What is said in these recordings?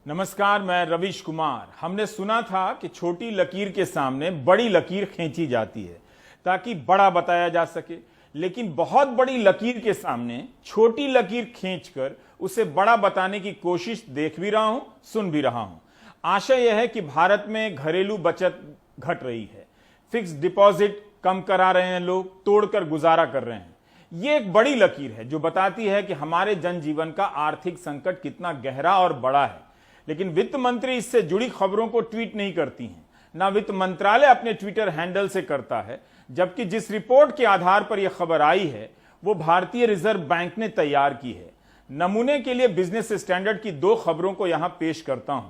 नमस्कार, मैं रवीश कुमार। हमने सुना था कि छोटी लकीर के सामने बड़ी लकीर खींची जाती है ताकि बड़ा बताया जा सके, लेकिन बहुत बड़ी लकीर के सामने छोटी लकीर खींचकर उसे बड़ा बताने की कोशिश देख भी रहा हूं, सुन भी रहा हूं। आशय यह है कि भारत में घरेलू बचत घट रही है, फिक्स डिपॉजिट कम करा रहे हैं लोग, तोड़कर गुजारा कर रहे हैं। ये एक बड़ी लकीर है जो बताती है कि हमारे जनजीवन का आर्थिक संकट कितना गहरा और बड़ा है। लेकिन वित्त मंत्री इससे जुड़ी खबरों को ट्वीट नहीं करती हैं, ना वित्त मंत्रालय अपने ट्विटर हैंडल से करता है। जबकि जिस रिपोर्ट के आधार पर यह खबर आई है वो भारतीय रिजर्व बैंक ने तैयार की है। नमूने के लिए बिजनेस स्टैंडर्ड की दो खबरों को यहां पेश करता हूं।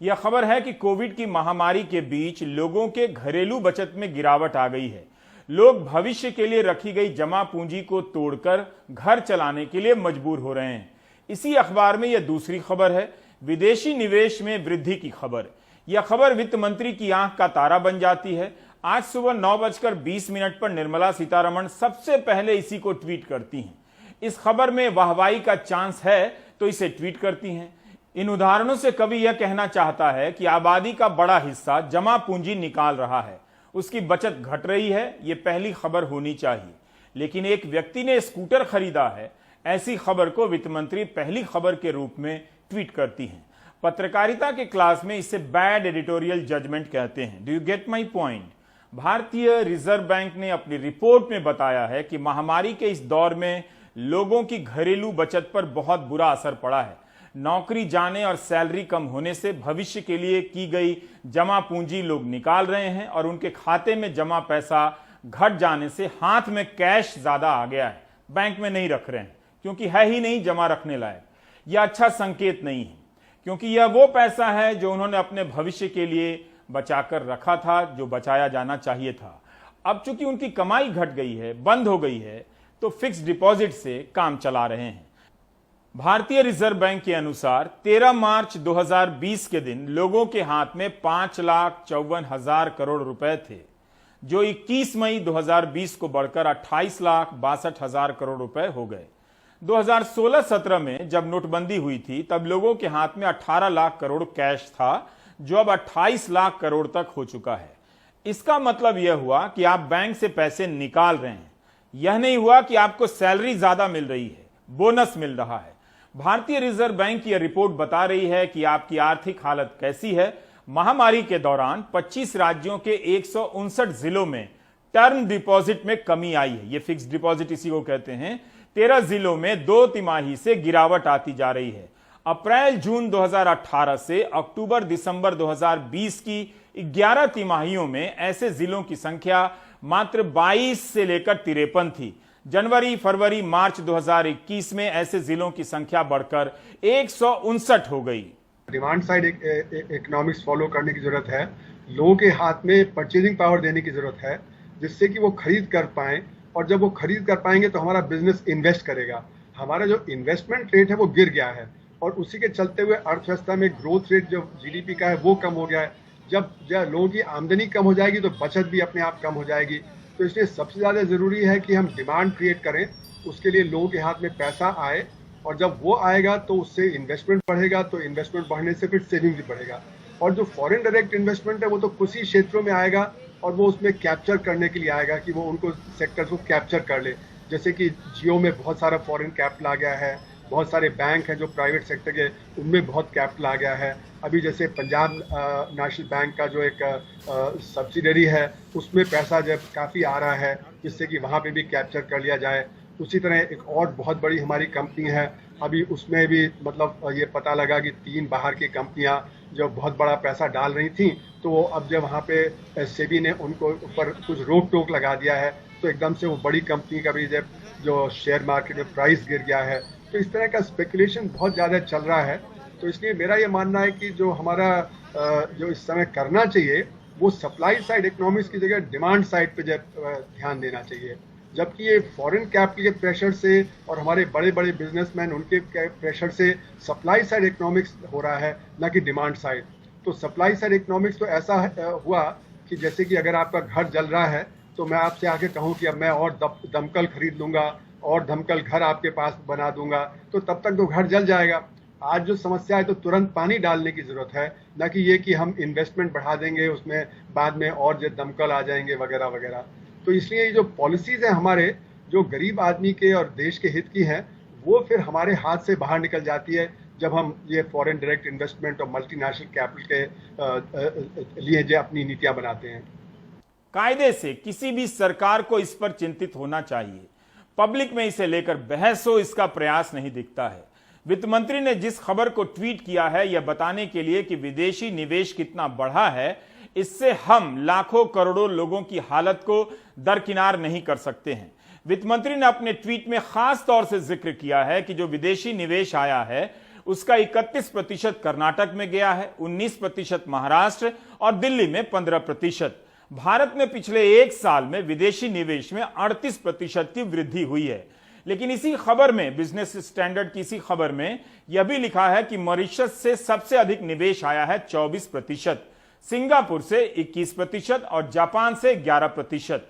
यह खबर है कि कोविड की महामारी के बीच लोगों के घरेलू बचत में गिरावट आ गई है। लोग भविष्य के लिए रखी गई जमा पूंजी को तोड़कर घर चलाने के लिए मजबूर हो रहे हैं। इसी अखबार में यह दूसरी खबर है, विदेशी निवेश में वृद्धि की खबर। यह खबर वित्त मंत्री की आंख का तारा बन जाती है। आज सुबह 9:20 पर निर्मला सीतारमण सबसे पहले इसी को ट्वीट करती हैं। इस खबर में वाहवाही का चांस है तो इसे ट्वीट करती हैं। इन उदाहरणों से कवि यह कहना चाहता है कि आबादी का बड़ा हिस्सा जमा पूंजी निकाल रहा है, उसकी बचत घट रही है। यह पहली खबर होनी चाहिए, लेकिन एक व्यक्ति ने स्कूटर खरीदा है, ऐसी खबर को वित्त मंत्री पहली खबर के रूप में ट्वीट करती हैं। पत्रकारिता के क्लास में इसे बैड एडिटोरियल जजमेंट कहते हैं। Do you get my point? भारतीय रिजर्व बैंक ने अपनी रिपोर्ट में बताया है कि महामारी के इस दौर में लोगों की घरेलू बचत पर बहुत बुरा असर पड़ा है। नौकरी जाने और सैलरी कम होने से भविष्य के लिए की गई जमा पूंजी लोग निकाल रहे हैं और उनके खाते में जमा पैसा घट जाने से हाथ में कैश ज्यादा आ गया है, बैंक में नहीं रख रहे हैं क्योंकि है ही नहीं जमा रखने लायक। यह अच्छा संकेत नहीं है, क्योंकि यह वो पैसा है जो उन्होंने अपने भविष्य के लिए बचाकर रखा था, जो बचाया जाना चाहिए था। अब चूंकि उनकी कमाई घट गई है, बंद हो गई है, तो फिक्स डिपॉजिट से काम चला रहे हैं। भारतीय रिजर्व बैंक के अनुसार 13 मार्च 2020 के दिन लोगों के हाथ में 5,54,000 करोड़ रुपए थे, जो 21 मई 2020 को बढ़कर 28,62,000 करोड़ रुपए हो गए। 2016-17 में जब नोटबंदी हुई थी तब लोगों के हाथ में 18 लाख करोड़ कैश था, जो अब 28 लाख करोड़ तक हो चुका है। इसका मतलब यह हुआ कि आप बैंक से पैसे निकाल रहे हैं। यह नहीं हुआ कि आपको सैलरी ज्यादा मिल रही है, बोनस मिल रहा है। भारतीय रिजर्व बैंक की यह रिपोर्ट बता रही है कि आपकी आर्थिक हालत कैसी है। महामारी के दौरान 25 राज्यों के 159 जिलों में टर्म डिपॉजिट में कमी आई है। यह फिक्स डिपॉजिट इसी को कहते हैं। 13 जिलों में 2 तिमाही से गिरावट आती जा रही है। अप्रैल जून 2018 से अक्टूबर दिसंबर 2020 की 11 तिमाहियों में ऐसे जिलों की संख्या मात्र 22 से लेकर 53 थी। जनवरी फरवरी मार्च 2021 में ऐसे जिलों की संख्या बढ़कर 159 हो गई। डिमांड साइड इकोनॉमिक्स फॉलो करने की जरूरत है। लोगों के हाथ में परचेजिंग पावर देने की जरूरत है, जिससे कि वो खरीद कर पाए, और जब वो खरीद कर पाएंगे तो हमारा बिजनेस इन्वेस्ट करेगा। हमारा जो इन्वेस्टमेंट रेट है वो गिर गया है, और उसी के चलते हुए अर्थव्यवस्था में ग्रोथ रेट जो जीडीपी का है वो कम हो गया है। जब लोगों की आमदनी कम हो जाएगी तो बचत भी अपने आप कम हो जाएगी। तो इसलिए सबसे ज़्यादा ज़रूरी है कि हम डिमांड क्रिएट करें, उसके लिए लोगों के हाथ में पैसा आए, और जब वो आएगा तो उससे इन्वेस्टमेंट बढ़ेगा, तो इन्वेस्टमेंट बढ़ने से फिर सेविंग भी बढ़ेगा। और जो फॉरेन डायरेक्ट इन्वेस्टमेंट है वो तो कुछ ही क्षेत्रों में आएगा, और वो उसमें कैप्चर करने के लिए आएगा कि वो उनको सेक्टर को कैप्चर कर ले। जैसे कि जियो में बहुत सारा फॉरेन कैपिटल आ गया है, बहुत सारे बैंक हैं जो प्राइवेट सेक्टर के, उनमें बहुत कैपिटल आ गया है। अभी जैसे पंजाब नेशनल बैंक का जो एक सब्सिडरी है उसमें पैसा जब काफ़ी आ रहा है, जिससे कि वहाँ पे भी कैप्चर कर लिया जाए। उसी तरह एक और बहुत बड़ी हमारी कंपनी है, अभी उसमें भी मतलब ये पता लगा कि 3 बाहर की कंपनियां जो बहुत बड़ा पैसा डाल रही थी, तो अब जब वहाँ पे सेबी ने उनको ऊपर कुछ रोक टोक लगा दिया है, तो एकदम से वो बड़ी कंपनी का भी जब जो शेयर मार्केट में प्राइस गिर गया है। तो इस तरह का स्पेकुलेशन बहुत ज़्यादा चल रहा है। तो इसलिए मेरा ये मानना है कि जो हमारा जो इस समय करना चाहिए वो सप्लाई साइड इकोनॉमिक्स की जगह डिमांड साइड पे ध्यान देना चाहिए। जबकि ये फॉरेन कैपिटल के प्रेशर से और हमारे बड़े बड़े बिजनेसमैन उनके प्रेशर से सप्लाई साइड इकोनॉमिक्स हो रहा है, न कि डिमांड साइड। तो सप्लाई साइड इकोनॉमिक्स तो ऐसा हुआ कि जैसे कि अगर आपका घर जल रहा है तो मैं आपसे आके कहूँ कि अब मैं और दमकल खरीद लूंगा और दमकल घर आपके पास बना दूंगा, तो तब तक तो घर जल जाएगा। आज जो समस्या है तो तुरंत पानी डालने की जरूरत है, ना कि ये कि हम इन्वेस्टमेंट बढ़ा देंगे उसमें बाद में और जो दमकल आ जाएंगे वगैरह वगैरह। तो इसलिए ये जो पॉलिसीज हैं हमारे, जो गरीब आदमी के और देश के हित की हैं, वो फिर हमारे हाथ से बाहर निकल जाती है जब हम ये फॉरेन डायरेक्ट इन्वेस्टमेंट और मल्टीनेशनल कैपिटल के लिए जो अपनी नीतियां बनाते हैं। कायदे से किसी भी सरकार को इस पर चिंतित होना चाहिए। पब्लिक में इसे लेकर बहस हो, इसका प्रयास नहीं दिखता है। वित्त मंत्री ने जिस खबर को ट्वीट किया है यह बताने के लिए कि विदेशी निवेश कितना बढ़ा है, इससे हम लाखों करोड़ों लोगों की हालत को दरकिनार नहीं कर सकते हैं। वित्त मंत्री ने अपने ट्वीट में खास तौर से जिक्र किया है कि जो विदेशी निवेश आया है उसका 31% कर्नाटक में गया है, 19% महाराष्ट्र और दिल्ली में 15%। भारत में पिछले एक साल में विदेशी निवेश में 38% की वृद्धि हुई है। लेकिन इसी खबर में, बिजनेस स्टैंडर्ड की इसी खबर में यह भी लिखा है कि मॉरिशस से सबसे अधिक निवेश आया है 24%, सिंगापुर से 21% और जापान से 11%।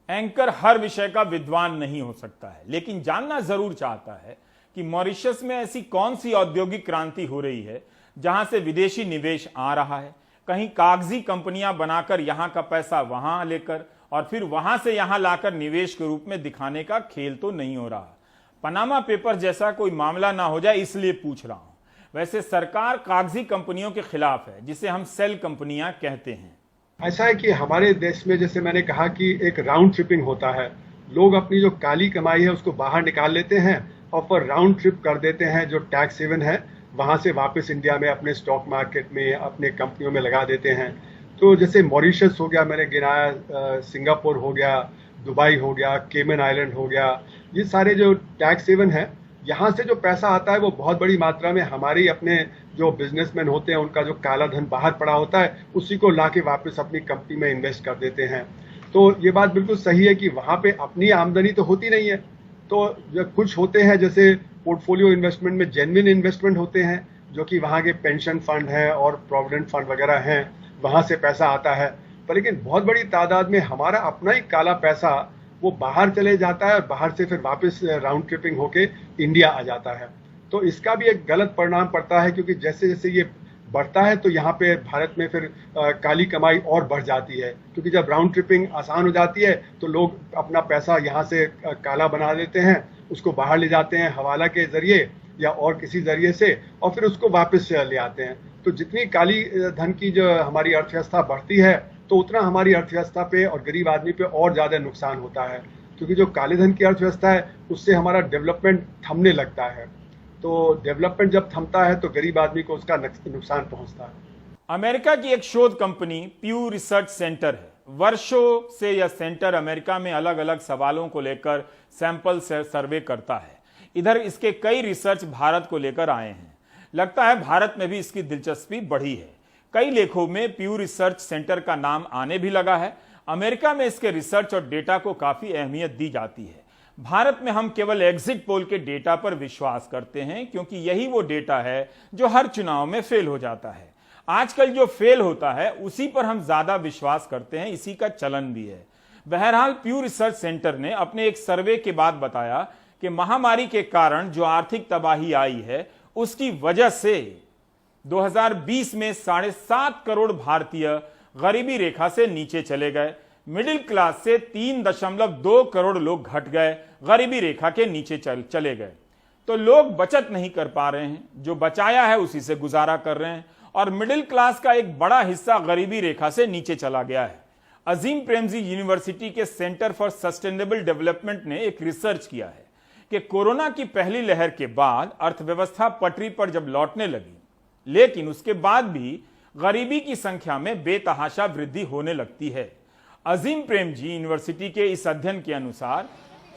एंकर हर विषय का विद्वान नहीं हो सकता है, लेकिन जानना जरूर चाहता है कि मॉरिशस में ऐसी कौन सी औद्योगिक क्रांति हो रही है जहां से विदेशी निवेश आ रहा है। कहीं कागजी कंपनियां बनाकर यहां का पैसा वहां लेकर और फिर वहां से यहां लाकर निवेश के रूप में दिखाने का खेल तो नहीं हो रहा। पनामा पेपर जैसा कोई मामला ना हो जाए इसलिए पूछ रहा हूं। वैसे सरकार कागजी कंपनियों के खिलाफ है, जिसे हम सेल कंपनियां कहते हैं। ऐसा है कि हमारे देश में, जैसे मैंने कहा कि एक राउंड ट्रिपिंग होता है, लोग अपनी जो काली कमाई है उसको बाहर निकाल लेते हैं और फिर राउंड ट्रिप कर देते हैं जो टैक्स हेवन है, वहां से वापस इंडिया में अपने स्टॉक मार्केट में, अपने कंपनियों में लगा देते हैं। तो जैसे मॉरिशस हो गया, मैंने गिनाया, सिंगापुर हो गया, दुबई हो गया, केमन आइलैंड हो गया, ये सारे जो टैक्स हेवन है, यहाँ से जो पैसा आता है वो बहुत बड़ी मात्रा में हमारी अपने जो बिजनेसमैन होते हैं उनका जो काला धन बाहर पड़ा होता है उसी को लाके वापस अपनी कंपनी में इन्वेस्ट कर देते हैं। तो ये बात बिल्कुल सही है कि वहाँ पे अपनी आमदनी तो होती नहीं है। तो जो कुछ होते हैं जैसे पोर्टफोलियो इन्वेस्टमेंट में जेन्युइन इन्वेस्टमेंट होते हैं, जो कि वहाँ के पेंशन फंड हैं और प्रोविडेंट फंड वगैरह हैं, वहाँ से पैसा आता है। पर लेकिन बहुत बड़ी तादाद में हमारा अपना ही काला पैसा वो बाहर चले जाता है और बाहर से फिर वापस राउंड ट्रिपिंग होके इंडिया आ जाता है। तो इसका भी एक गलत परिणाम पड़ता है, क्योंकि जैसे जैसे ये बढ़ता है तो यहाँ पे भारत में फिर काली कमाई और बढ़ जाती है, क्योंकि जब राउंड ट्रिपिंग आसान हो जाती है तो लोग अपना पैसा यहाँ से काला बना लेते हैं, उसको बाहर ले जाते हैं हवाला के जरिए या और किसी जरिए से, और फिर उसको वापस ले आते हैं। तो जितनी काली धन की जो हमारी अर्थव्यवस्था बढ़ती है तो उतना हमारी अर्थव्यवस्था पे और गरीब आदमी पे और ज्यादा नुकसान होता है, क्योंकि जो काले धन की अर्थव्यवस्था है उससे हमारा डेवलपमेंट थमने लगता है। तो डेवलपमेंट जब थमता है तो गरीब आदमी को उसका नुकसान पहुंचता है। अमेरिका की एक शोध कंपनी प्यू रिसर्च सेंटर है। वर्षों से यह सेंटर अमेरिका में अलग अलग सवालों को लेकर सैंपल सर्वे करता है। इधर इसके कई रिसर्च भारत को लेकर आए हैं। लगता है भारत में भी इसकी दिलचस्पी बढ़ी है। कई लेखों में प्यू रिसर्च सेंटर का नाम आने भी लगा है। अमेरिका में इसके रिसर्च और डेटा को काफी अहमियत दी जाती है। भारत में हम केवल एग्जिट पोल के डेटा पर विश्वास करते हैं, क्योंकि यही वो डेटा है जो हर चुनाव में फेल हो जाता है। आजकल जो फेल होता है उसी पर हम ज्यादा विश्वास करते हैं, इसी का चलन भी है। बहरहाल प्यू रिसर्च सेंटर ने अपने एक सर्वे के बाद बताया कि महामारी के कारण जो आर्थिक तबाही आई है उसकी वजह से 2020 में 7.5 करोड़ भारतीय गरीबी रेखा से नीचे चले गए। मिडिल क्लास से 3.2 करोड़ लोग घट गए, गरीबी रेखा के नीचे चले गए। तो लोग बचत नहीं कर पा रहे हैं, जो बचाया है उसी से गुजारा कर रहे हैं, और मिडिल क्लास का एक बड़ा हिस्सा गरीबी रेखा से नीचे चला गया है। अजीम प्रेमजी यूनिवर्सिटी के सेंटर फॉर सस्टेनेबल डेवलपमेंट ने एक रिसर्च किया है कि कोरोना की पहली लहर के बाद अर्थव्यवस्था पटरी पर जब लौटने लगी, लेकिन उसके बाद भी गरीबी की संख्या में बेतहाशा वृद्धि होने लगती है। अजीम प्रेमजी यूनिवर्सिटी के इस अध्ययन के अनुसार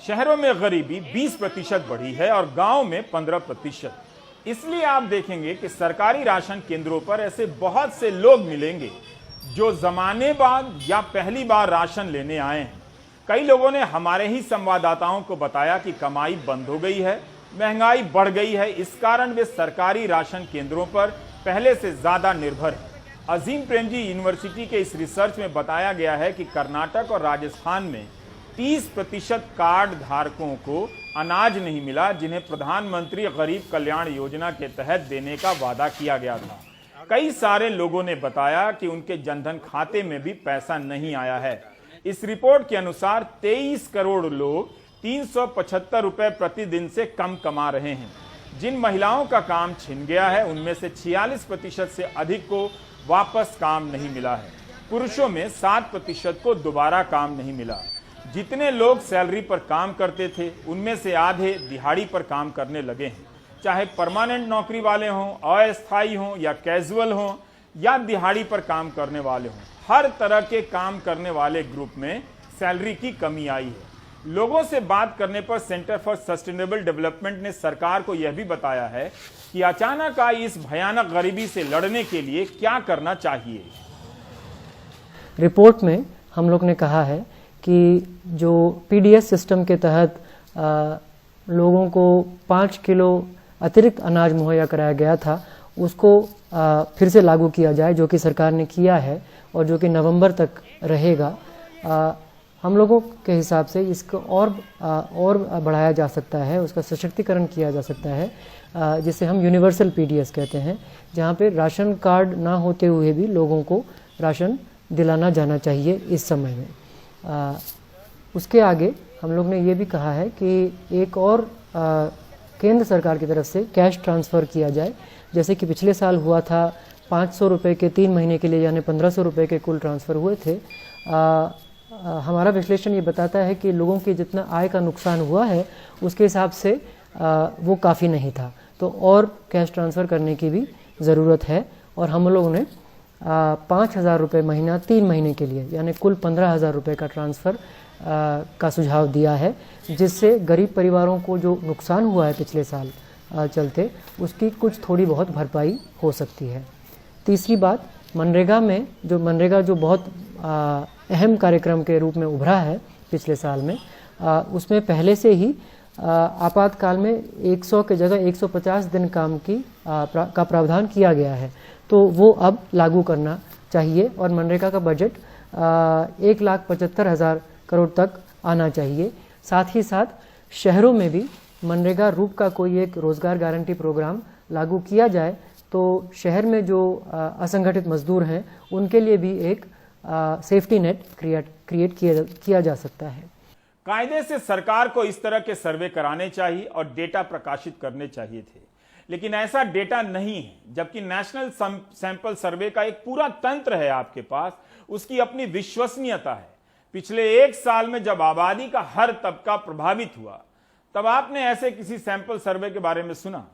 शहरों में गरीबी 20% बढ़ी है और गांव में 15%। इसलिए आप देखेंगे कि सरकारी राशन केंद्रों पर ऐसे बहुत से लोग मिलेंगे जो जमाने बाद या पहली बार राशन लेने आए हैं। कई लोगों ने हमारे ही संवाददाताओं को बताया कि कमाई बंद हो गई है, महंगाई बढ़ गई है, इस कारण वे सरकारी राशन केंद्रों पर पहले से ज्यादा निर्भर है। अजीम प्रेमजी यूनिवर्सिटी के इस रिसर्च में बताया गया है कि कर्नाटक और राजस्थान में 30% कार्ड धारकों को अनाज नहीं मिला, जिन्हें प्रधानमंत्री गरीब कल्याण योजना के तहत देने का वादा किया गया था। कई सारे लोगों ने बताया कि उनके जनधन खाते में भी पैसा नहीं आया है। इस रिपोर्ट के अनुसार 23 करोड़ लोग 375 रुपए प्रतिदिन से कम कमा रहे हैं। जिन महिलाओं का काम छिन गया है उनमें से 46% से अधिक को वापस काम नहीं मिला है। पुरुषों में 7% को दोबारा काम नहीं मिला। जितने लोग सैलरी पर काम करते थे उनमें से आधे दिहाड़ी पर काम करने लगे हैं। चाहे परमानेंट नौकरी वाले हों, अस्थायी हों या कैजुअल हों या दिहाड़ी पर काम करने वाले हों, हर तरह के काम करने वाले ग्रुप में सैलरी की कमी आई है। लोगों से बात करने पर सेंटर फॉर सस्टेनेबल डेवलपमेंट ने सरकार को यह भी बताया है कि अचानक आई इस भयानक गरीबी से लड़ने के लिए क्या करना चाहिए। रिपोर्ट में हम लोग ने कहा है कि जो पीडीएस सिस्टम के तहत लोगों को 5 किलो अतिरिक्त अनाज मुहैया कराया गया था, उसको फिर से लागू किया जाए, जो कि सरकार ने किया है और जो कि नवंबर तक रहेगा। हम लोगों के हिसाब से इसको और बढ़ाया जा सकता है, उसका सशक्तिकरण किया जा सकता है, जिसे हम यूनिवर्सल पीडीएस कहते हैं, जहाँ पे राशन कार्ड ना होते हुए भी लोगों को राशन दिलाना जाना चाहिए इस समय में। उसके आगे हम लोग ने ये भी कहा है कि एक और केंद्र सरकार की तरफ से कैश ट्रांसफ़र किया जाए, जैसे कि पिछले साल हुआ था। 500 रुपये के 3 महीने के लिए यानी 1500 रुपये के कुल ट्रांसफ़र हुए थे। हमारा विश्लेषण ये बताता है कि लोगों के जितना आय का नुकसान हुआ है उसके हिसाब से वो काफ़ी नहीं था, तो और कैश ट्रांसफ़र करने की भी ज़रूरत है। और हम लोगों ने 5,000 रुपये महीना 3 महीने के लिए यानी कुल 15,000 रुपये का ट्रांसफ़र का सुझाव दिया है, जिससे गरीब परिवारों को जो नुकसान हुआ है पिछले साल चलते, उसकी कुछ थोड़ी बहुत भरपाई हो सकती है। तीसरी बात, मनरेगा जो बहुत अहम कार्यक्रम के रूप में उभरा है पिछले साल में, उसमें पहले से ही आपातकाल में 100 के जगह 150 दिन काम का प्रावधान किया गया है, तो वो अब लागू करना चाहिए और मनरेगा का बजट 1,75,000 करोड़ तक आना चाहिए। साथ ही साथ शहरों में भी मनरेगा रूप का कोई एक रोजगार गारंटी प्रोग्राम लागू किया जाए, तो शहर में जो असंगठित मजदूर हैं उनके लिए भी एक सेफ्टी नेट क्रिएट किया जा सकता है। कायदे से सरकार को इस तरह के सर्वे कराने चाहिए और डेटा प्रकाशित करने चाहिए थे, लेकिन ऐसा डेटा नहीं है। जबकि नेशनल सैंपल सर्वे का एक पूरा तंत्र है आपके पास, उसकी अपनी विश्वसनीयता है। पिछले 1 साल में जब आबादी का हर तबका प्रभावित हुआ, तब आपने ऐसे किसी सैंपल सर्वे के बारे में सुना?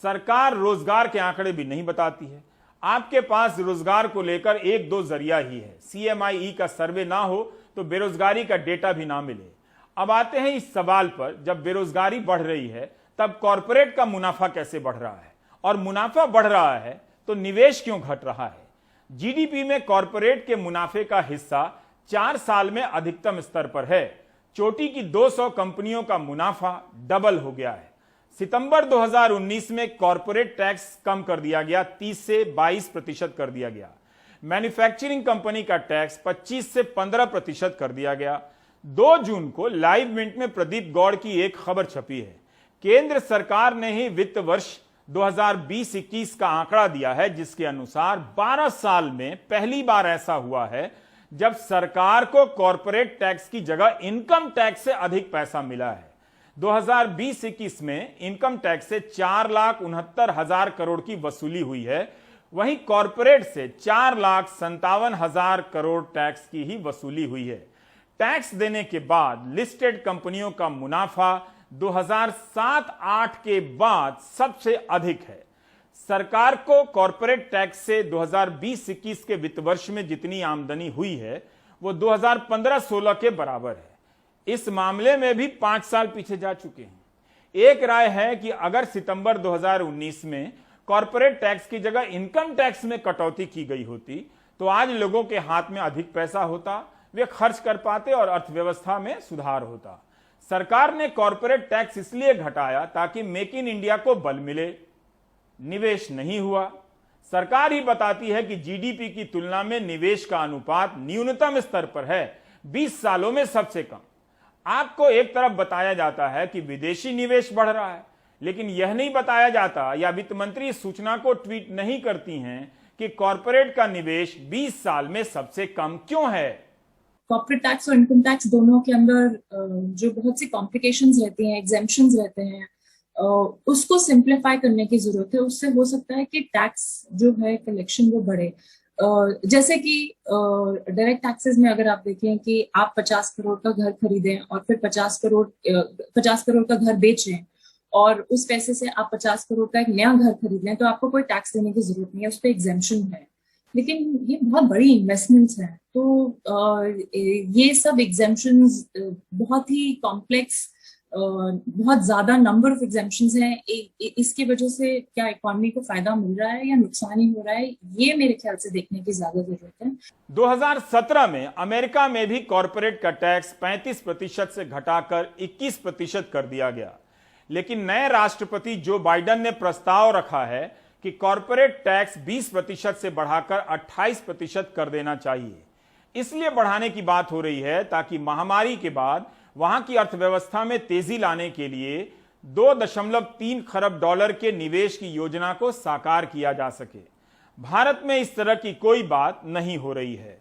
सरकार रोजगार के आंकड़े भी नहीं बताती है। आपके पास रोजगार को लेकर 1-2 जरिया ही है। CMIE का सर्वे ना हो तो बेरोजगारी का डेटा भी ना मिले। अब आते हैं इस सवाल पर, जब बेरोजगारी बढ़ रही है तब कॉरपोरेट का मुनाफा कैसे बढ़ रहा है, और मुनाफा बढ़ रहा है तो निवेश क्यों घट रहा है? जीडीपी में कॉरपोरेट के मुनाफे का हिस्सा 4 साल में अधिकतम स्तर पर है। चोटी की 200 कंपनियों का मुनाफा डबल हो गया है। सितंबर 2019 में कॉरपोरेट टैक्स कम कर दिया गया, 30 से 22% कर दिया गया। मैन्युफैक्चरिंग कंपनी का टैक्स 25 से 15% कर दिया गया। 2 जून को लाइव मिंट में प्रदीप गौड़ की एक खबर छपी है। केंद्र सरकार ने ही वित्त वर्ष 2020-21 का आंकड़ा दिया है, जिसके अनुसार 12 साल में पहली बार ऐसा हुआ है जब सरकार को कॉरपोरेट टैक्स की जगह इनकम टैक्स से अधिक पैसा मिला है। 2020-21 में इनकम टैक्स से 4,69,000 करोड़ की वसूली हुई है, वहीं कॉरपोरेट से 4,57,000 करोड़ टैक्स की ही वसूली हुई है। टैक्स देने के बाद लिस्टेड कंपनियों का मुनाफा 2007-8 के बाद सबसे अधिक है। सरकार को कॉरपोरेट टैक्स से 2020-21 के वित्त वर्ष में जितनी आमदनी हुई है वो 2015-16 के बराबर है। इस मामले में भी 5 साल पीछे जा चुके हैं। एक राय है कि अगर सितंबर 2019 में कॉरपोरेट टैक्स की जगह इनकम टैक्स में कटौती की गई होती तो आज लोगों के हाथ में अधिक पैसा होता, वे खर्च कर पाते और अर्थव्यवस्था में सुधार होता। सरकार ने कॉरपोरेट टैक्स इसलिए घटाया ताकि मेक इन इंडिया को बल मिले। निवेश नहीं हुआ। सरकार ही बताती है कि जीडीपी की तुलना में निवेश का अनुपात न्यूनतम स्तर पर है, 20 सालों में सबसे कम। आपको एक तरफ बताया जाता है कि विदेशी निवेश बढ़ रहा है, लेकिन यह नहीं बताया जाता या वित्त मंत्री इस सूचना को ट्वीट नहीं करती हैं कि कॉरपोरेट का निवेश 20 साल में सबसे कम क्यों है। कॉर्पोरेट टैक्स और इनकम टैक्स दोनों के अंदर जो बहुत सी कॉम्प्लिकेशंस रहती हैं, एग्जेम्पशंस रहते हैं, उसको सिंप्लीफाई करने की जरूरत है। उससे हो सकता है कि टैक्स जो है कलेक्शन वो बढ़े। जैसे कि डायरेक्ट टैक्सेस में अगर आप देखें कि आप 50 करोड़ का घर खरीदें और फिर 50 करोड़ का घर बेचें और उस पैसे से आप 50 करोड़ का एक नया घर खरीद लें, तो आपको कोई टैक्स देने की जरूरत नहीं है, उस पर एग्जेम्पशन है। लेकिन ये बहुत बड़ी इन्वेस्टमेंट्स हैं, तो ये सब एग्जेम्पशंस बहुत ही कॉम्प्लेक्स, बहुत ज्यादा नंबर ऑफ एग्जेम्पशंस हैं। इसकी वजह से क्या इकोनॉमी को फायदा मिल रहा है या नुकसान ही हो रहा है, ये मेरे ख्याल से देखने की ज्यादा जरूरत है। 2017 में अमेरिका में भी कॉरपोरेट का टैक्स 35% से घटाकर 21% कर दिया गया, लेकिन नए राष्ट्रपति जो बाइडेन ने प्रस्ताव रखा है कि कॉरपोरेट टैक्स 20% से बढ़ाकर 28% कर देना चाहिए। इसलिए बढ़ाने की बात हो रही है ताकि महामारी के बाद वहां की अर्थव्यवस्था में तेजी लाने के लिए 2.3 खरब डॉलर के निवेश की योजना को साकार किया जा सके। भारत में इस तरह की कोई बात नहीं हो रही है।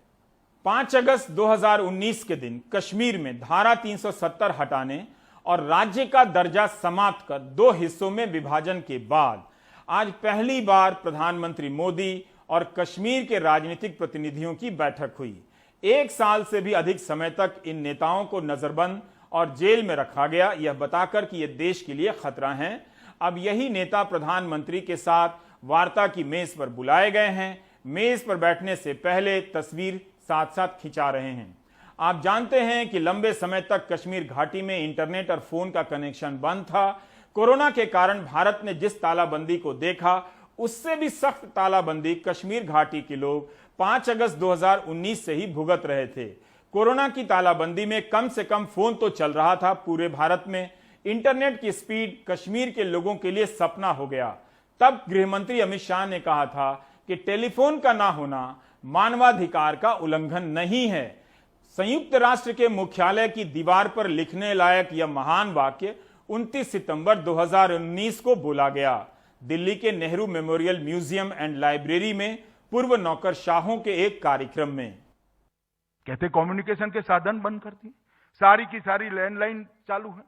5 अगस्त 2019 के दिन कश्मीर में धारा 370 हटाने और राज्य का दर्जा समाप्त कर 2 हिस्सों में विभाजन के बाद आज पहली बार प्रधानमंत्री मोदी और कश्मीर के राजनीतिक प्रतिनिधियों की बैठक हुई। 1 साल से भी अधिक समय तक इन नेताओं को नजरबंद और जेल में रखा गया, यह बताकर कि यह देश के लिए खतरा है। अब यही नेता प्रधानमंत्री के साथ वार्ता की मेज पर बुलाए गए हैं। मेज पर बैठने से पहले तस्वीर साथ साथ खिंचा रहे हैं। आप जानते हैं कि लंबे समय तक कश्मीर घाटी में इंटरनेट और फोन का कनेक्शन बंद था। कोरोना के कारण भारत ने जिस तालाबंदी को देखा, उससे भी सख्त तालाबंदी कश्मीर घाटी के लोग 5 अगस्त 2019 से ही भुगत रहे थे। कोरोना की तालाबंदी में कम से कम फोन तो चल रहा था पूरे भारत में। इंटरनेट की स्पीड कश्मीर के लोगों के लिए सपना हो गया। तब गृहमंत्री अमित शाह ने कहा था कि टेलीफोन का ना होना मानवाधिकार का उल्लंघन नहीं है। संयुक्त राष्ट्र के मुख्यालय की दीवार पर लिखने लायक यह महान वाक्य 29 सितंबर 2019 को बोला गया। दिल्ली के Nehru memorial museum and library में पूर्व नौकरशाहों के एक कार्यक्रम में। कहते कम्युनिकेशन के साधन बंद कर दिए, सारी की सारी लैंडलाइन चालू है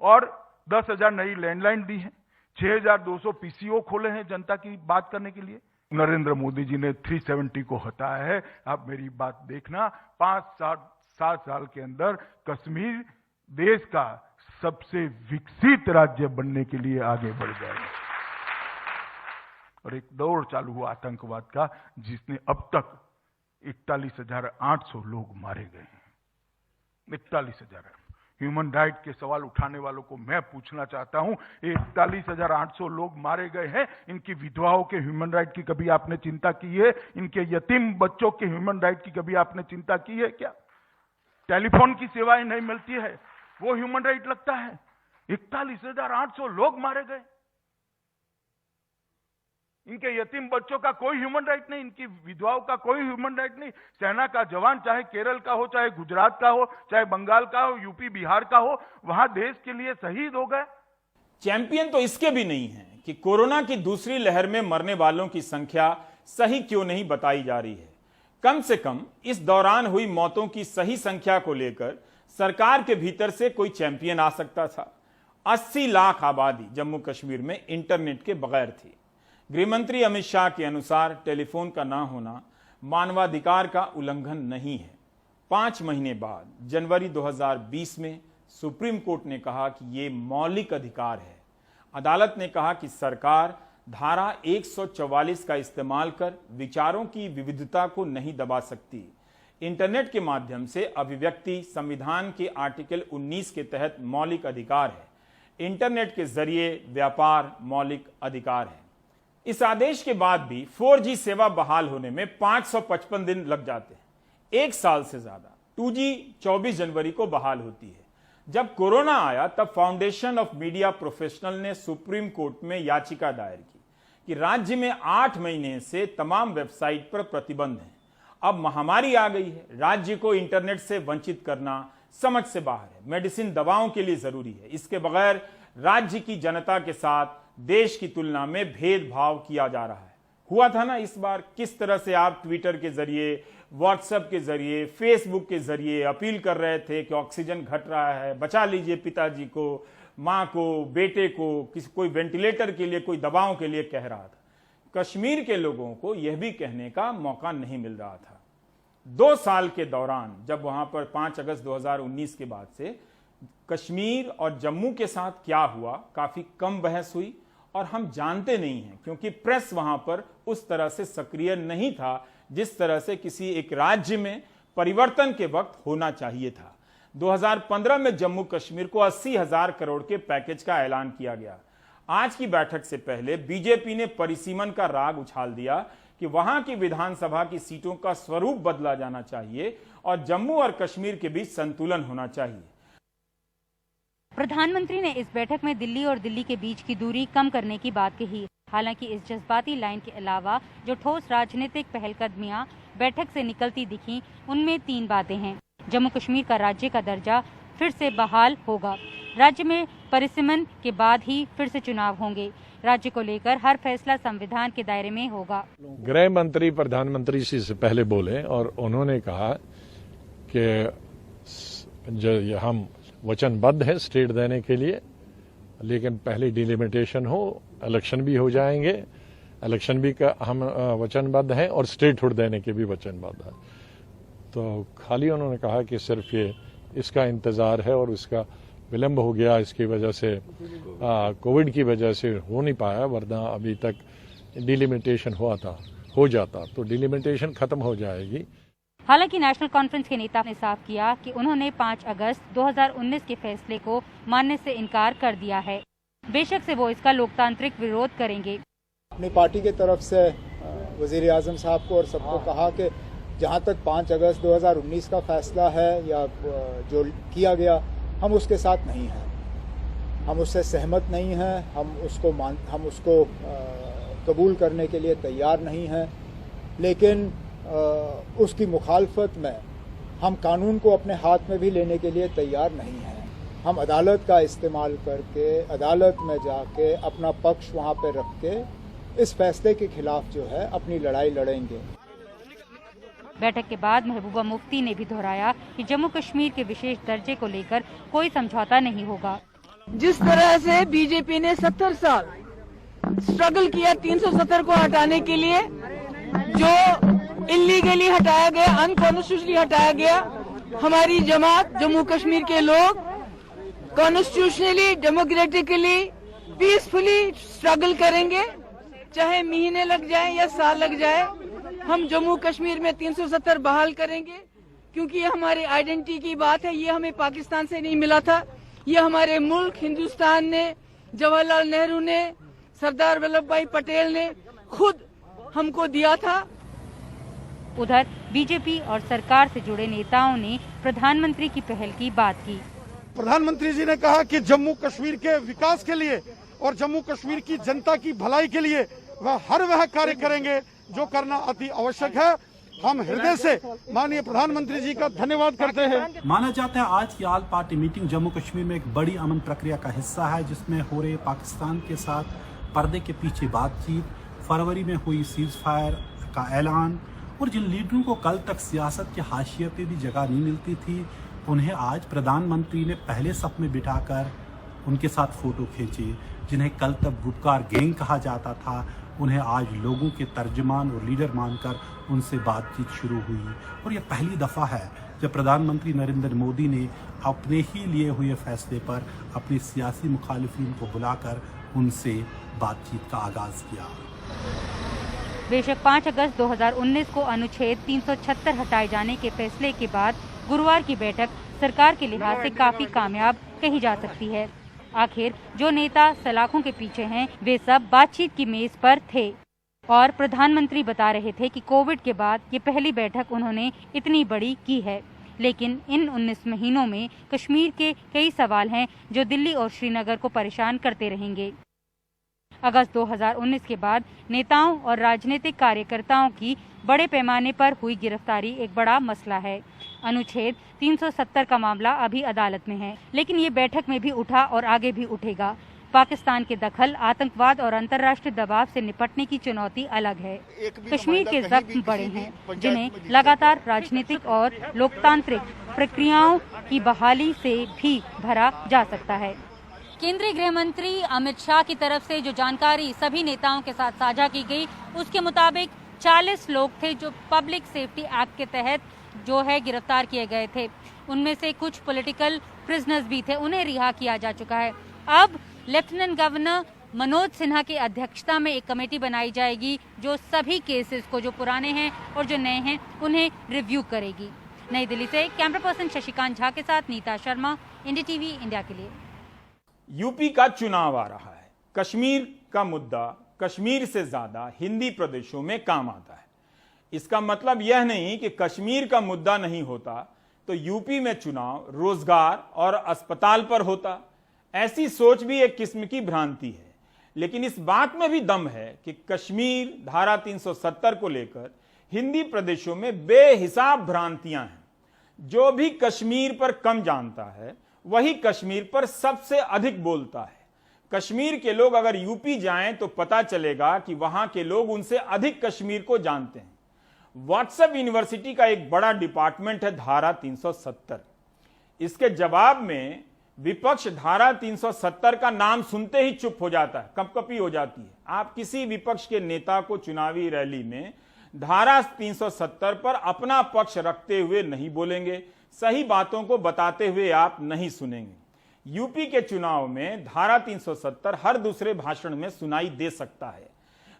और 10,000 नई लैंडलाइन दी है, 6,200 पीसीओ खोले हैं जनता की बात करने के लिए। नरेंद्र मोदी जी ने 370 को हटाया है। आप मेरी बात देखना, 5-7 साल के अंदर कश्मीर देश का सबसे विकसित राज्य बनने के लिए आगे बढ़ जाएगा। और एक दौर चालू हुआ आतंकवाद का, जिसने अब तक 41,800 लोग मारे गए हैं। 41,000। ह्यूमन राइट के सवाल उठाने वालों को मैं पूछना चाहता हूं, 41,800 लोग मारे गए हैं, इनकी विधवाओं के ह्यूमन राइट की कभी आपने चिंता की है? इनके यतीम बच्चों के ह्यूमन राइट की कभी आपने चिंता की है क्या? टेलीफोन की सेवाएं नहीं मिलती है, वो ह्यूमन राइट लगता है? 41,800 लोग मारे गए, इनके यतीम बच्चों का कोई ह्यूमन राइट नहीं, इनकी विधवाओं का कोई ह्यूमन राइट नहीं। सेना का जवान चाहे केरल का हो, चाहे गुजरात का हो, चाहे बंगाल का हो, यूपी बिहार का हो, वहां देश के लिए शहीद हो गए। चैंपियन तो इसके भी नहीं है कि कोरोना की दूसरी लहर में मरने वालों की संख्या सही क्यों नहीं बताई जा रही है। कम से कम इस दौरान हुई मौतों की सही संख्या को लेकर सरकार के भीतर से कोई चैंपियन आ सकता था। 80 लाख आबादी जम्मू कश्मीर में इंटरनेट के बगैर थी। गृहमंत्री अमित शाह के अनुसार टेलीफोन का ना होना मानवाधिकार का उल्लंघन नहीं है। 5 महीने बाद जनवरी 2020 में सुप्रीम कोर्ट ने कहा कि ये मौलिक अधिकार है। अदालत ने कहा कि सरकार धारा 144 का इस्तेमाल कर विचारों की विविधता को नहीं दबा सकती। इंटरनेट के माध्यम से अभिव्यक्ति संविधान के आर्टिकल 19 के तहत मौलिक अधिकार है। इंटरनेट के जरिए व्यापार मौलिक अधिकार है। इस आदेश के बाद भी 4G सेवा बहाल होने में 555 दिन लग जाते हैं, 1 साल से ज्यादा। 2G 24 जनवरी को बहाल होती है। जब कोरोना आया तब फाउंडेशन ऑफ मीडिया प्रोफेशनल ने सुप्रीम कोर्ट में याचिका दायर की कि राज्य में 8 महीने से तमाम वेबसाइट पर प्रतिबंध है। अब महामारी आ गई है, राज्य को इंटरनेट से वंचित करना समझ से बाहर है। मेडिसिन दवाओं के लिए जरूरी है, इसके बगैर राज्य की जनता के साथ देश की तुलना में भेदभाव किया जा रहा है। हुआ था ना इस बार, किस तरह से आप ट्विटर के जरिए, व्हाट्सएप के जरिए, फेसबुक के जरिए अपील कर रहे थे कि ऑक्सीजन घट रहा है, बचा लीजिए पिताजी को, माँ को, बेटे को, कोई वेंटिलेटर के लिए, कोई दवाओं के लिए कह रहा था। कश्मीर के लोगों को यह भी कहने का मौका नहीं मिल रहा था। 2 साल के दौरान, जब वहां पर 5 अगस्त 2019 के बाद से कश्मीर और जम्मू के साथ क्या हुआ, काफी कम बहस हुई और हम जानते नहीं हैं, क्योंकि प्रेस वहां पर उस तरह से सक्रिय नहीं था जिस तरह से किसी एक राज्य में परिवर्तन के वक्त होना चाहिए था। 2015 में जम्मू कश्मीर को 80,000 करोड़ के पैकेज का ऐलान किया गया। आज की बैठक से पहले बीजेपी ने परिसीमन का राग उछाल दिया कि वहां की विधानसभा की सीटों का स्वरूप बदला जाना चाहिए और जम्मू और कश्मीर के बीच संतुलन होना चाहिए। प्रधानमंत्री ने इस बैठक में दिल्ली और दिल्ली के बीच की दूरी कम करने की बात कही। हालांकि इस जज्बाती लाइन के अलावा जो ठोस राजनीतिक पहलकदमियां बैठक से निकलती दिखी, उनमें 3 बातें हैं। जम्मू कश्मीर का राज्य का दर्जा फिर से बहाल होगा, राज्य में परिसीमन के बाद ही फिर से चुनाव होंगे, राज्य को लेकर हर फैसला संविधान के दायरे में होगा। गृह मंत्री प्रधानमंत्री से पहले बोले और उन्होंने कहा कि जो हम वचनबद्ध है स्टेट देने के लिए, लेकिन पहले डिलिमिटेशन हो, इलेक्शन भी हो जाएंगे, इलेक्शन भी का हम वचनबद्ध हैं और स्टेटहुड देने के भी वचनबद्ध है। तो खाली उन्होंने कहा कि सिर्फ ये इसका इंतजार है और इसका विलंब हो गया, इसकी वजह से कोविड की वजह से हो नहीं पाया, वरना अभी तक डिलिमिटेशन हो जाता तो डिलिमिटेशन खत्म हो जाएगी। हालांकि नेशनल कॉन्फ्रेंस के नेता ने साफ किया कि उन्होंने 5 अगस्त 2019 के फैसले को मानने से इनकार कर दिया है। बेशक से वो इसका लोकतांत्रिक विरोध करेंगे। अपनी पार्टी की तरफ से वजीर आजम साहब को और सबको कहा कि जहां तक 5 अगस्त 2019 का फैसला है या जो किया गया, हम उसके साथ नहीं हैं, हम उससे सहमत नहीं हैं, हम उसको कबूल करने के लिए तैयार नहीं हैं। लेकिन उसकी मुखालफत में हम कानून को अपने हाथ में भी लेने के लिए तैयार नहीं हैं। हम अदालत का इस्तेमाल करके, अदालत में जाके अपना पक्ष वहां पे रख के इस फैसले के खिलाफ जो है अपनी लड़ाई लड़ेंगे। बैठक के बाद महबूबा मुफ्ती ने भी दोहराया कि जम्मू कश्मीर के विशेष दर्जे को लेकर कोई समझौता नहीं होगा। जिस तरह से बीजेपी ने 70 साल स्ट्रगल किया 370 को हटाने के लिए, जो इलीगली हटाया गया, अनकॉन्स्टिट्यूशनली हटाया गया, हमारी जमात, जम्मू कश्मीर के लोग कॉन्स्टिट्यूशनली, डेमोक्रेटिकली, पीसफुली स्ट्रगल करेंगे, चाहे महीने लग जाए या साल लग जाए। हम जम्मू कश्मीर में 370 बहाल करेंगे, क्योंकि ये हमारी आइडेंटिटी की बात है। ये हमें पाकिस्तान से नहीं मिला था, ये हमारे मुल्क हिंदुस्तान ने, जवाहरलाल नेहरू ने, सरदार वल्लभ भाई पटेल ने खुद हमको दिया था। उधर बीजेपी और सरकार से जुड़े नेताओं ने प्रधानमंत्री की पहल की बात की। प्रधानमंत्री जी ने कहा कि जम्मू कश्मीर के विकास के लिए और जम्मू कश्मीर की जनता की भलाई के लिए वह कार्य करेंगे जो करना अति आवश्यक है। हम हृदय से माननीय प्रधानमंत्री जी का धन्यवाद करते हैं। माना जाता है आज की all party meeting Jammu Kashmir में एक बड़ी अमन प्रक्रिया का हिस्सा है, जिसमें हो रहे पाकिस्तान के साथ पर्दे के पीछे बातचीत, फरवरी में हुई सीज फायर का ऐलान, और जिन लीडरों को कल तक सियासत के हाशिए पे भी जगह नहीं मिलती थी, उन्हें आज प्रधानमंत्री ने पहले सफ में बिठाकर उनके साथ फोटो खींचे। जिन्हें कल तक गुपकार गैंग कहा जाता था, उन्हें आज लोगों के तर्जमान और लीडर मानकर उनसे बातचीत शुरू हुई। और यह पहली दफ़ा है जब प्रधानमंत्री नरेंद्र मोदी ने अपने ही लिए हुए फैसले पर अपने सियासी मुखालिफिन को बुलाकर उनसे बातचीत का आगाज किया। बेशक 5 अगस्त 2019 को अनुच्छेद 376 हटाए जाने के फैसले के बाद गुरुवार की बैठक सरकार के लिहाज से काफी कामयाब कही जा सकती है। आखिर जो नेता सलाखों के पीछे हैं, वे सब बातचीत की मेज पर थे और प्रधानमंत्री बता रहे थे कि कोविड के बाद ये पहली बैठक उन्होंने इतनी बड़ी की है। लेकिन इन 19 महीनों में कश्मीर के कई सवाल हैं जो दिल्ली और श्रीनगर को परेशान करते रहेंगे। अगस्त 2019 के बाद नेताओं और राजनीतिक कार्यकर्ताओं की बड़े पैमाने पर हुई गिरफ्तारी एक बड़ा मसला है। अनुच्छेद 370 का मामला अभी अदालत में है, लेकिन ये बैठक में भी उठा और आगे भी उठेगा। पाकिस्तान के दखल, आतंकवाद और अंतर्राष्ट्रीय दबाव से निपटने की चुनौती अलग है। कश्मीर के जख्म बड़े हैं, जिन्हें लगातार राजनीतिक और लोकतांत्रिक प्रक्रियाओं की बहाली से भी भरा जा सकता है। केंद्रीय गृह मंत्री अमित शाह की तरफ से जो जानकारी सभी नेताओं के साथ साझा की गई, उसके मुताबिक 40 लोग थे जो पब्लिक सेफ्टी एक्ट के तहत जो है गिरफ्तार किए गए थे। उनमें से कुछ पॉलिटिकल प्रिजनर्स भी थे, उन्हें रिहा किया जा चुका है। अब लेफ्टिनेंट गवर्नर मनोज सिन्हा की अध्यक्षता में एक कमेटी बनाई जाएगी जो सभी केसेस को, जो पुराने हैं और जो नए हैं, उन्हें रिव्यू करेगी। नई दिल्ली से कैमरा पर्सन शशिकांत झा के साथ नीता शर्मा, NDTV इंडिया के लिए। यूपी का चुनाव आ रहा है। कश्मीर का मुद्दा कश्मीर से ज्यादा हिंदी प्रदेशों में काम आता है। इसका मतलब यह नहीं कि कश्मीर का मुद्दा नहीं होता तो यूपी में चुनाव रोजगार और अस्पताल पर होता। ऐसी सोच भी एक किस्म की भ्रांति है, लेकिन इस बात में भी दम है कि कश्मीर धारा 370 को लेकर हिंदी प्रदेशों में बेहिसाब भ्रांतियां हैं। जो भी कश्मीर पर कम जानता है वही कश्मीर पर सबसे अधिक बोलता है। कश्मीर के लोग अगर यूपी जाएं तो पता चलेगा कि वहां के लोग उनसे अधिक कश्मीर को जानते हैं। व्हाट्सएप यूनिवर्सिटी का एक बड़ा डिपार्टमेंट है धारा 370। इसके जवाब में विपक्ष धारा 370 का नाम सुनते ही चुप हो जाता है, कंपकपी हो जाती है। आप किसी विपक्ष के नेता को चुनावी रैली में धारा 370 पर अपना पक्ष रखते हुए नहीं बोलेंगे, सही बातों को बताते हुए आप नहीं सुनेंगे। यूपी के चुनाव में धारा 370 हर दूसरे भाषण में सुनाई दे सकता है।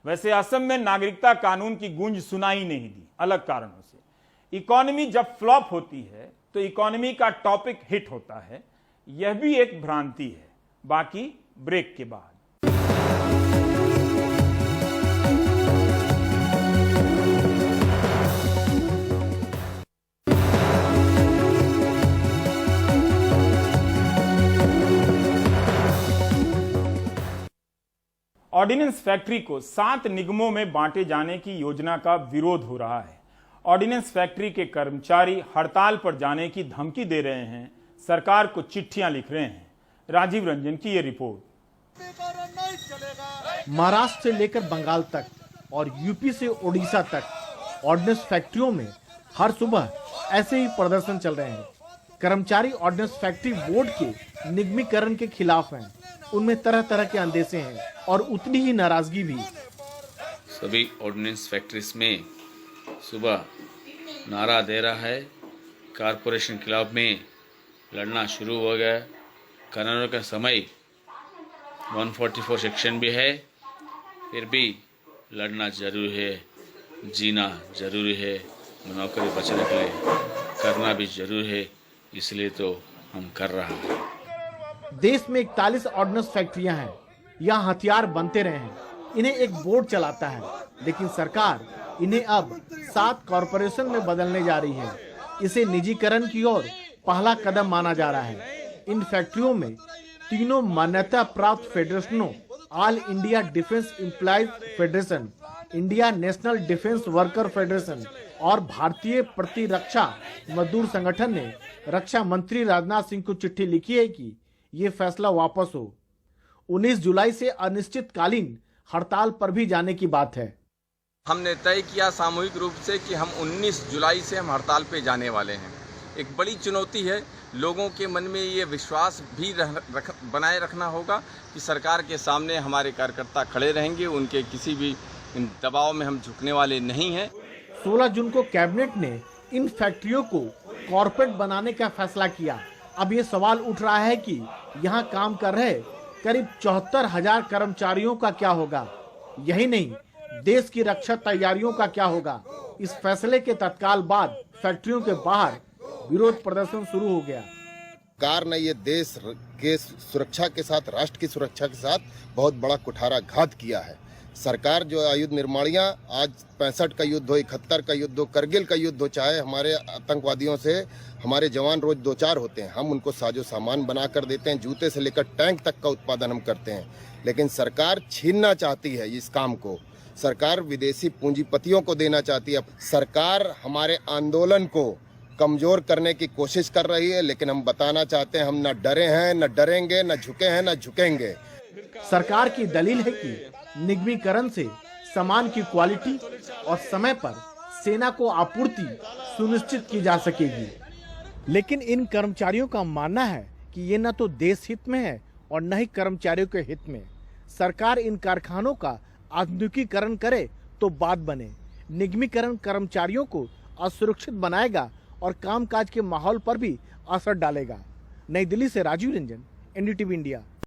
वैसे असम में नागरिकता कानून की गूंज सुनाई नहीं दी, अलग कारणों से। इकोनॉमी जब फ्लॉप होती है तो इकोनॉमी का टॉपिक हिट होता है, यह भी एक भ्रांति है। बाकी ब्रेक के बाद। ऑर्डिनेंस फैक्ट्री को 7 निगमों में बांटे जाने की योजना का विरोध हो रहा है। ऑर्डिनेंस फैक्ट्री के कर्मचारी हड़ताल पर जाने की धमकी दे रहे हैं, सरकार को चिट्ठियां लिख रहे हैं। राजीव रंजन की यह रिपोर्ट। महाराष्ट्र से लेकर बंगाल तक और यूपी से ओडिशा तक ऑर्डिनेंस फैक्ट्रियों में हर सुबह ऐसे ही प्रदर्शन चल रहे हैं। कर्मचारी ऑर्डिनेंस फैक्ट्री बोर्ड के निगमीकरण के खिलाफ हैं। उनमें तरह तरह के अंदेशे हैं और उतनी ही नाराजगी भी। सभी ऑर्डिनेंस फैक्ट्रीज में सुबह नारा दे रहा है, कारपोरेशन के खिलाफ में लड़ना शुरू हो गया। कानून का समय 144 सेक्शन भी है, फिर भी लड़ना जरूरी है, जीना जरूरी है, नौकरी बचने के लिए करना भी जरूरी है, इसलिए तो हम कर रहा हैं। देश में 41 ऑर्डिनेंस फैक्ट्रियां हैं। यहाँ हथियार बनते रहे हैं। इन्हें एक बोर्ड चलाता है, लेकिन सरकार इन्हें अब 7 कॉरपोरेशन में बदलने जा रही है। इसे निजीकरण की ओर पहला कदम माना जा रहा है। इन फैक्ट्रियों में तीनों मान्यता प्राप्त फेडरेशनों, all India defence employees federation, India national defence worker federation और भारतीय प्रतिरक्षा मजदूर संगठन ने रक्षा मंत्री राजनाथ सिंह को चिट्ठी लिखी है कि ये फैसला वापस हो। 19 जुलाई से अनिश्चितकालीन हड़ताल पर भी जाने की बात है। हमने तय किया सामूहिक रूप से कि हम 19 जुलाई से हम हड़ताल पे जाने वाले हैं। एक बड़ी चुनौती है, लोगों के मन में ये विश्वास भी बनाए रखना होगा कि सरकार के सामने हमारे कार्यकर्ता खड़े रहेंगे, उनके किसी भी दबाव में हम झुकने वाले नहीं हैं। 16 जून को कैबिनेट ने इन फैक्ट्रियों को कॉर्पोरेट बनाने का फैसला किया। अब ये सवाल उठ रहा है कि यहाँ काम कर रहे करीब 74,000 कर्मचारियों का क्या होगा। यही नहीं, देश की रक्षा तैयारियों का क्या होगा। इस फैसले के तत्काल बाद फैक्ट्रियों के बाहर विरोध प्रदर्शन शुरू हो गया। सरकार ने ये देश के सुरक्षा के साथ, राष्ट्र की सुरक्षा के साथ बहुत बड़ा कुठाराघात किया है। सरकार जो आयुध निर्माणियां, आज 65 का युद्ध हो, 71 का युद्ध हो, करगिल का युद्ध हो, चाहे हमारे आतंकवादियों से हमारे जवान रोज 2-4 होते हैं, हम उनको साजो सामान बना कर देते हैं, जूते से लेकर टैंक तक का उत्पादन हम करते हैं। लेकिन सरकार छीनना चाहती है इस काम को। सरकार विदेशी पूंजीपतियों को देना चाहती है। सरकार हमारे आंदोलन को कमजोर करने की कोशिश कर रही है, लेकिन हम बताना चाहते हैं हम न डरे हैं, न डरेंगे, न झुके हैं, न झुकेंगे। सरकार की दलील है कि निगमीकरण से सामान की क्वालिटी और समय पर सेना को आपूर्ति सुनिश्चित की जा सकेगी। लेकिन इन कर्मचारियों का मानना है कि ये न तो देश हित में है और न ही कर्मचारियों के हित में। सरकार इन कारखानों का आधुनिकीकरण करे तो बात बने। निगमीकरण कर्मचारियों को असुरक्षित बनाएगा और कामकाज के माहौल पर भी असर डालेगा। नई दिल्ली से राजीव रंजन, एनडीटीवी इंडिया।